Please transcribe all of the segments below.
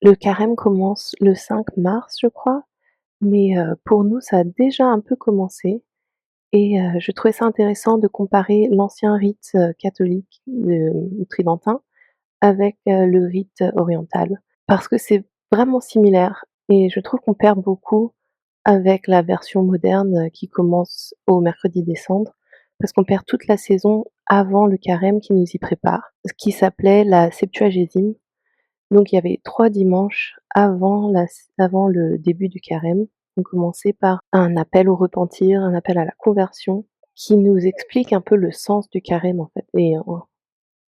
Le carême commence le 5 mars, je crois, mais pour nous, ça a déjà un peu commencé et je trouvais ça intéressant de comparer l'ancien rite, catholique, tridentin avec, le rite oriental. Parce que c'est vraiment similaire et je trouve qu'on perd beaucoup avec la version moderne, qui commence au mercredi des Cendres, parce qu'on perd toute la saison avant le carême qui nous y prépare, ce qui s'appelait la Septuagésime. Donc il y avait 3 dimanches avant le début du carême. On commençait par un appel au repentir, un appel à la conversion, qui nous explique un peu le sens du carême, en fait et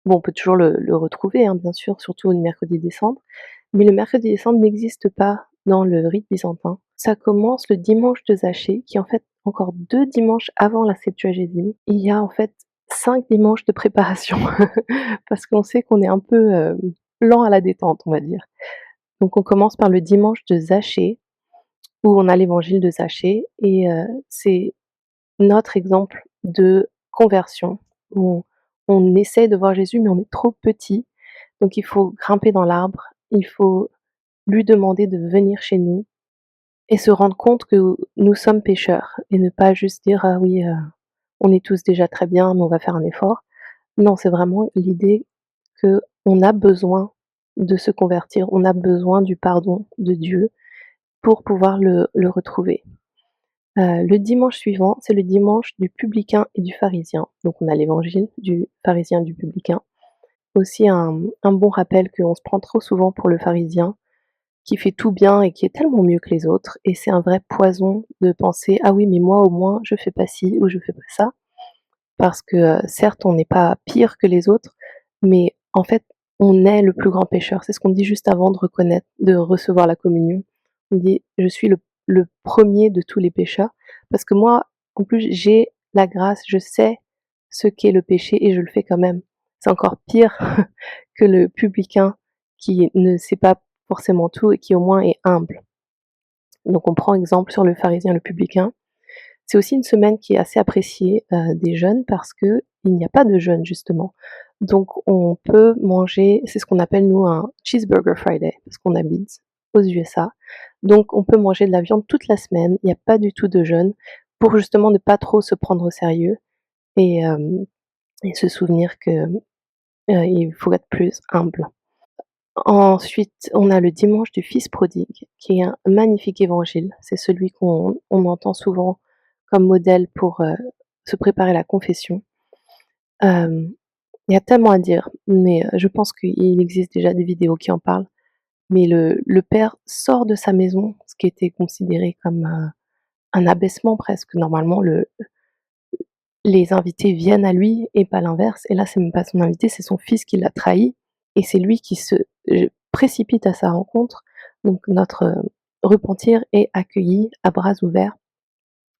bon, on peut toujours le retrouver, hein, bien sûr, surtout le mercredi des Cendres, mais le mercredi des Cendres n'existe pas dans le rite byzantin. Ça commence le dimanche de Zachée, qui est en fait encore 2 dimanches avant la Septuagésime. Il y a en fait 5 dimanches de préparation parce qu'on sait qu'on est un peu, lent à la détente, on va dire. Donc on commence par le dimanche de Zachée, où on a l'évangile de Zachée et c'est notre exemple de conversion, où on essaie de voir Jésus, mais on est trop petit, donc il faut grimper dans l'arbre, il faut lui demander de venir chez nous et se rendre compte que nous sommes pécheurs et ne pas juste dire: «Ah oui, on est tous déjà très bien, mais on va faire un effort». Non, c'est vraiment l'idée qu'on a besoin de se convertir, on a besoin du pardon de Dieu pour pouvoir le retrouver. Le dimanche suivant, c'est le dimanche du publicain et du pharisien. Donc on a l'évangile du pharisien et du publicain. Aussi un bon rappel qu'on se prend trop souvent pour le pharisien, qui fait tout bien et qui est tellement mieux que les autres et c'est un vrai poison de penser: «Ah oui, mais moi au moins je fais pas ci ou je fais pas ça». Parce que, certes on n'est pas pire que les autres, mais en fait on est le plus grand pécheur. C'est ce qu'on dit juste avant de recevoir la communion. On dit: «Je suis le 1er de tous les pécheurs» parce que moi, en plus, j'ai la grâce, je sais ce qu'est le péché et je le fais quand même. C'est encore pire que le publicain qui ne sait pas forcément tout et qui au moins est humble. Donc on prend exemple sur le pharisien, le publicain. C'est aussi une semaine qui est assez appréciée, des jeunes parce qu'il n'y a pas de jeûne justement. Donc on peut manger, c'est ce qu'on appelle nous un cheeseburger Friday parce qu'on habite aux USA. Donc on peut manger de la viande toute la semaine, il n'y a pas du tout de jeûne pour justement ne pas trop se prendre au sérieux et hem et se souvenir que, il faut être plus humble. Ensuite, on a le dimanche du fils prodigue, qui est un magnifique évangile. C'est celui qu'on entend souvent comme modèle pour, se préparer à la confession. Hem, il y a tellement à dire, mais, je pense qu'il existe déjà des vidéos qui en parlent. Mais le père sort de sa maison, ce qui était considéré comme, un abaissement presque. Normalement, les invités viennent à lui et pas l'inverse et là, c'est même pas son invité, c'est son fils qui l'a trahi et c'est lui qui se, précipite à sa rencontre. Donc notre, repentir est accueilli à bras ouverts.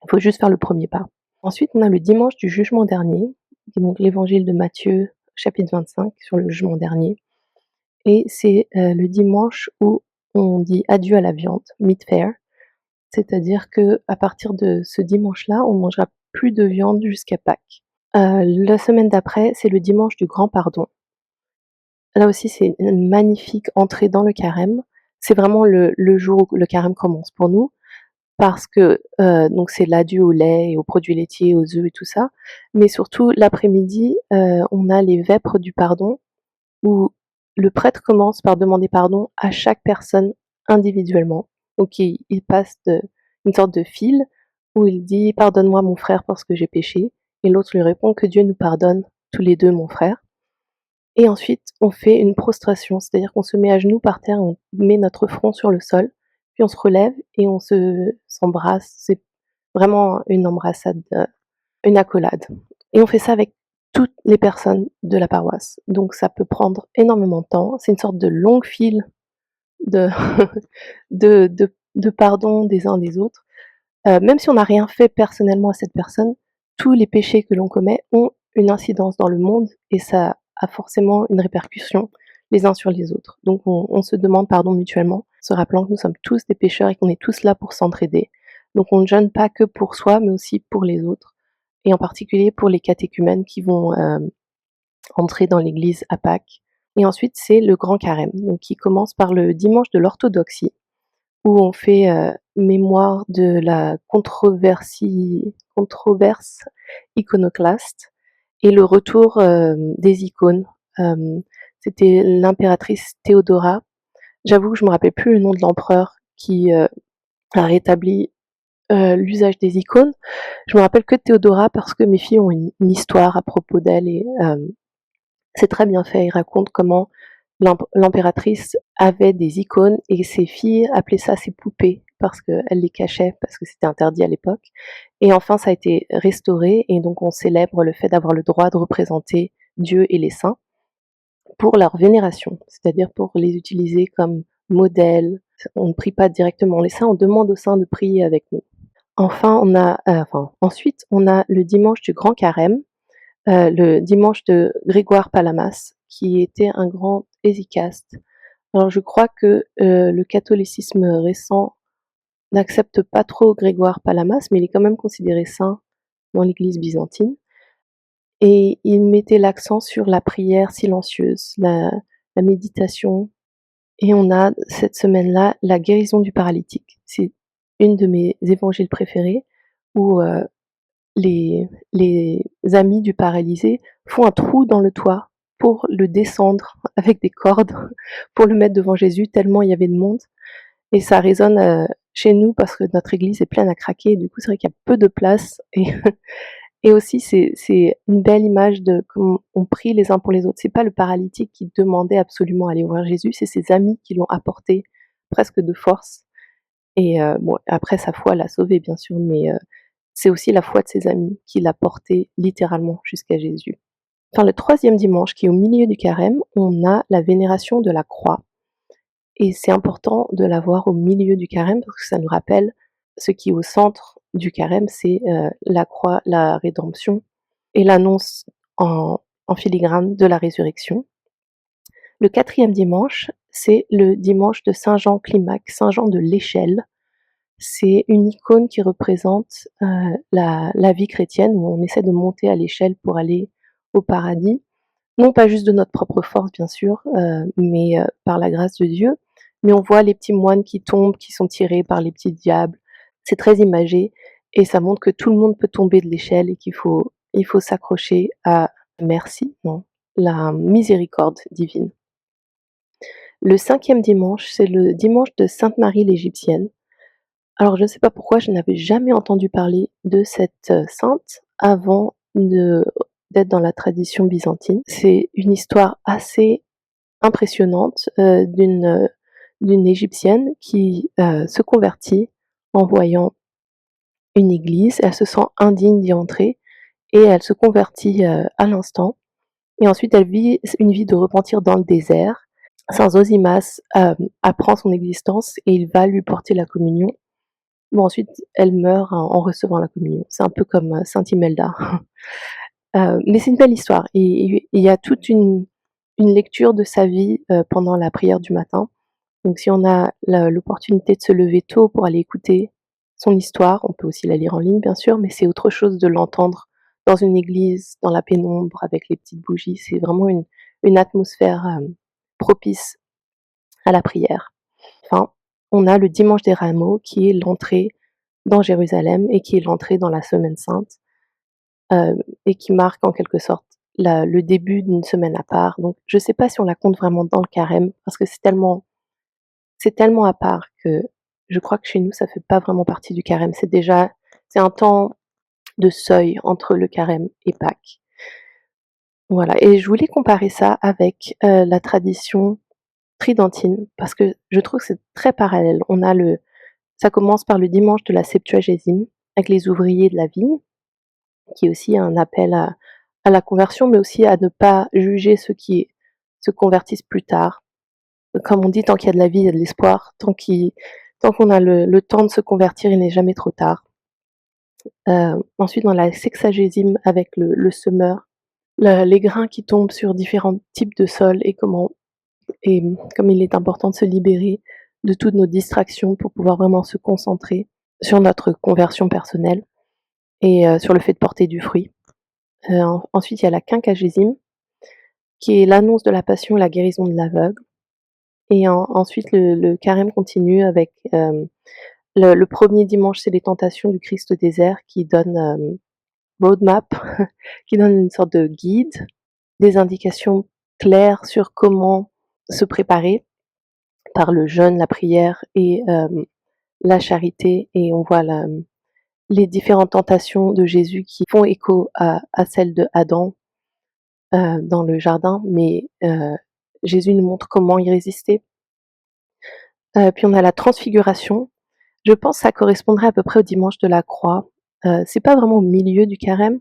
Il faut juste faire le premier pas. Ensuite, on a le dimanche du jugement dernier, qui est donc l'évangile de Matthieu, chapitre 25 sur le jugement dernier et c'est, le dimanche où on dit adieu à la viande, meat fair. C'est-à-dire qu'à partir de ce dimanche-là, on mangera plus de viande jusqu'à Pâques. La semaine d'après, c'est le dimanche du grand pardon. Là aussi, c'est une magnifique entrée dans le carême. C'est vraiment le jour où le carême commence pour nous parce que, donc c'est l'adieu au lait et aux produits laitiers, aux œufs et tout ça. Mais surtout l'après-midi, on a les vêpres du pardon où le prêtre commence par demander pardon à chaque personne individuellement. Donc il passe une sorte de fil où il dit: «Pardonne-moi mon frère parce que j'ai péché» et l'autre lui répond: «Que Dieu nous pardonne tous les 2 mon frère» et ensuite on fait une prostration, c'est-à-dire qu'on se met à genoux par terre, on met notre front sur le sol, puis on se relève et on s'embrasse. C'est vraiment une embrassade, une accolade et on fait ça avec toutes les personnes de la paroisse. Donc ça peut prendre énormément de temps. C'est une sorte de longue file de de pardon des uns des autres. Même si on n'a rien fait personnellement à cette personne, tous les péchés que l'on commet ont une incidence dans le monde et ça a forcément une répercussion les uns sur les autres. Donc on se demande pardon mutuellement, se rappelant que nous sommes tous des pécheurs et qu'on est tous là pour s'entraider. Donc on ne jeûne pas que pour soi, mais aussi pour les autres et en particulier pour les catéchumènes qui vont, entrer dans l'église à Pâques. et ensuite c'est le grand carême, donc qui commence par le dimanche de l'orthodoxie, où on fait, mémoire de la controverse iconoclaste et le retour, des icônes. Hem, C'était l'impératrice Théodora. J'avoue que je me rappelle plus le nom de l'empereur qui, a rétabli, l'usage des icônes. Je me rappelle que Théodora parce que mes filles ont une histoire à propos d'elle et c'est très bien fait. Ils racontent comment l'impératrice avait des icônes et ses filles appelaient ça ses poupées parce qu'elle les cachait, parce que c'était interdit à l'époque. Et enfin, ça a été restauré et donc on célèbre le fait d'avoir le droit de représenter Dieu et les saints pour leur vénération, c'est-à-dire pour les utiliser comme modèle. On ne prie pas directement les saints, on demande aux saints de prier avec nous. Ensuite, on a le dimanche du Grand Carême, le dimanche de Grégoire Palamas, qui était un grand hésychaste. Alors je crois que le catholicisme récent n'accepte pas trop Grégoire Palamas, mais il est quand même considéré saint dans l'Église byzantine. Et il mettait l'accent sur la prière silencieuse, la méditation. Et on a cette semaine-là la guérison du paralytique. C'est une de mes évangiles préférés où les amis du paralysé font un trou dans le toit pour le descendre avec des cordes, pour le mettre devant Jésus, tellement il y avait de monde. Et ça résonne chez nous parce que notre église est pleine à craquer. Et du coup, c'est vrai qu'il y a peu de place. Et aussi, c'est une belle image de comment on prie les uns pour les autres. C'est pas le paralytique qui demandait absolument à aller voir Jésus, c'est ses amis qui l'ont apporté presque de force. Et bon, après, sa foi l'a sauvé, bien sûr, mais c'est aussi la foi de ses amis qui l'a porté littéralement jusqu'à Jésus. Enfin, le troisième dimanche, qui est au milieu du carême, on a la vénération de la croix. Et c'est important de la voir au milieu du carême parce que ça nous rappelle ce qui est au centre du carême, c'est la croix, la rédemption et l'annonce en, en filigrane de la résurrection. Le quatrième dimanche, c'est le dimanche de Saint Jean Climac, Saint Jean de l'Échelle. C'est une icône qui représente la vie chrétienne où on essaie de monter à l'échelle pour aller au paradis. Non pas juste de notre propre force, bien sûr, mais par la grâce de Dieu. Mais on voit les petits moines qui tombent, qui sont tirés par les petits diables. C'est très imagé et ça montre que tout le monde peut tomber de l'échelle et il faut s'accrocher à merci, non, la miséricorde divine. Le cinquième dimanche, c'est le dimanche de Sainte Marie l'Égyptienne. Alors je ne sais pas pourquoi je n'avais jamais entendu parler de cette sainte avant d'être dans la tradition byzantine. C'est une histoire assez impressionnante d'une égyptienne qui se convertit en voyant une église. Elle se sent indigne d'y entrer et elle se convertit à l'instant. Et ensuite, elle vit une vie de repentir dans le désert. Saint Zosimas apprend son existence et il va lui porter la communion. Bon, ensuite, elle meurt en recevant la communion. C'est un peu comme Sainte Imelda. Mais c'est une belle histoire. Et il y a toute une lecture de sa vie pendant la prière du matin. Donc si on a l'opportunité de se lever tôt pour aller écouter son histoire, on peut aussi la lire en ligne bien sûr, mais c'est autre chose de l'entendre dans une église, dans la pénombre, avec les petites bougies. C'est vraiment une atmosphère propice à la prière. Enfin, on a le dimanche des Rameaux qui est l'entrée dans Jérusalem et qui est l'entrée dans la Semaine Sainte et qui marque en quelque sorte le début d'une semaine à part. Donc je ne sais pas si on la compte vraiment dans le carême parce que c'est tellement à part que je crois que chez nous, ça fait pas vraiment partie du carême. C'est un temps de seuil entre le carême et Pâques. Voilà. Et je voulais comparer ça avec la tradition tridentine parce que je trouve que c'est très parallèle. Ça commence par le dimanche de la Septuagésime avec les ouvriers de la vigne, qui est aussi un appel à la conversion, mais aussi à ne pas juger ceux qui se convertissent plus tard. Comme on dit, tant qu'il y a de la vie, il y a de l'espoir. Tant qu'on a le temps de se convertir, il n'est jamais trop tard. Ensuite, dans la sexagésime avec le semeur, les grains qui tombent sur différents types de sols et comme il est important de se libérer de toutes nos distractions pour pouvoir vraiment se concentrer sur notre conversion personnelle et sur le fait de porter du fruit. Ensuite, il y a la quinquagésime qui est l'annonce de la passion et la guérison de l'aveugle. Et ensuite le carême continue avec, le 1er dimanche, c'est les tentations du Christ au désert qui donne, roadmap, qui donne une sorte de guide, des indications claires sur comment se préparer par le jeûne, la prière et la charité. Et on voit les différentes tentations de Jésus qui font écho à celles de Adam dans le jardin, mais Jésus nous montre comment y résister. Puis on a la transfiguration. Je pense que ça correspondrait à peu près au dimanche de la croix. C'est pas vraiment au milieu du carême,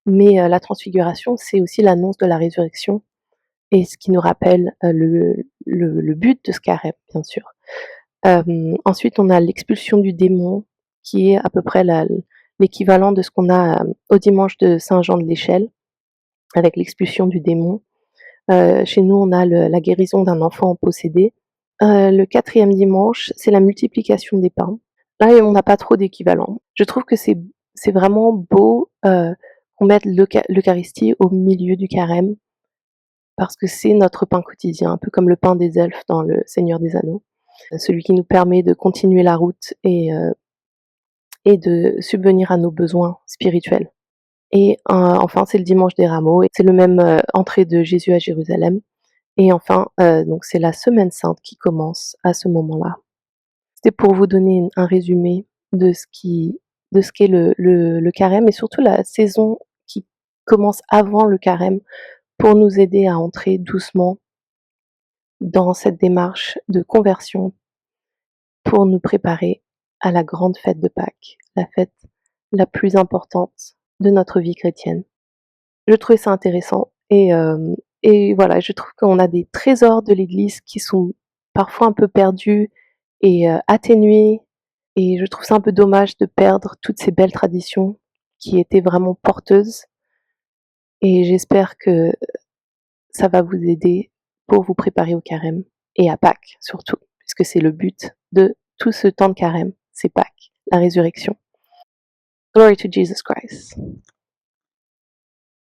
mais la transfiguration, c'est aussi l'annonce de la résurrection et ce qui nous rappelle, le but de ce carême, bien sûr. Ensuite, on a l'expulsion du démon qui est à peu près l'équivalent de ce qu'on a, au dimanche de Saint Jean de l'Échelle avec l'expulsion du démon. Chez nous, on a la guérison d'un enfant possédé. Le 4e dimanche, c'est la multiplication des pains. Là, on n'a pas trop d'équivalent. Je trouve que c'est vraiment beau, qu'on mette l'Eucharistie au milieu du carême parce que c'est notre pain quotidien, un peu comme le pain des elfes dans Le Seigneur des Anneaux, celui qui nous permet de continuer la route et de subvenir à nos besoins spirituels. Et enfin, c'est le dimanche des Rameaux et c'est le même, entrée de Jésus à Jérusalem. Et enfin, donc c'est la Semaine sainte qui commence à ce moment-là. C'était pour vous donner un résumé de ce qu'est le carême et surtout la saison qui commence avant le carême pour nous aider à entrer doucement dans cette démarche de conversion pour nous préparer à la grande fête de Pâques, la fête la plus importante de notre vie chrétienne. Je trouvais ça intéressant et voilà, je trouve qu'on a des trésors de l'Église qui sont parfois un peu perdus et atténués et je trouve ça un peu dommage de perdre toutes ces belles traditions qui étaient vraiment porteuses et j'espère que ça va vous aider pour vous préparer au carême et à Pâques surtout, puisque c'est le but de tout ce temps de carême, c'est Pâques, la résurrection. Glory to Jesus Christ.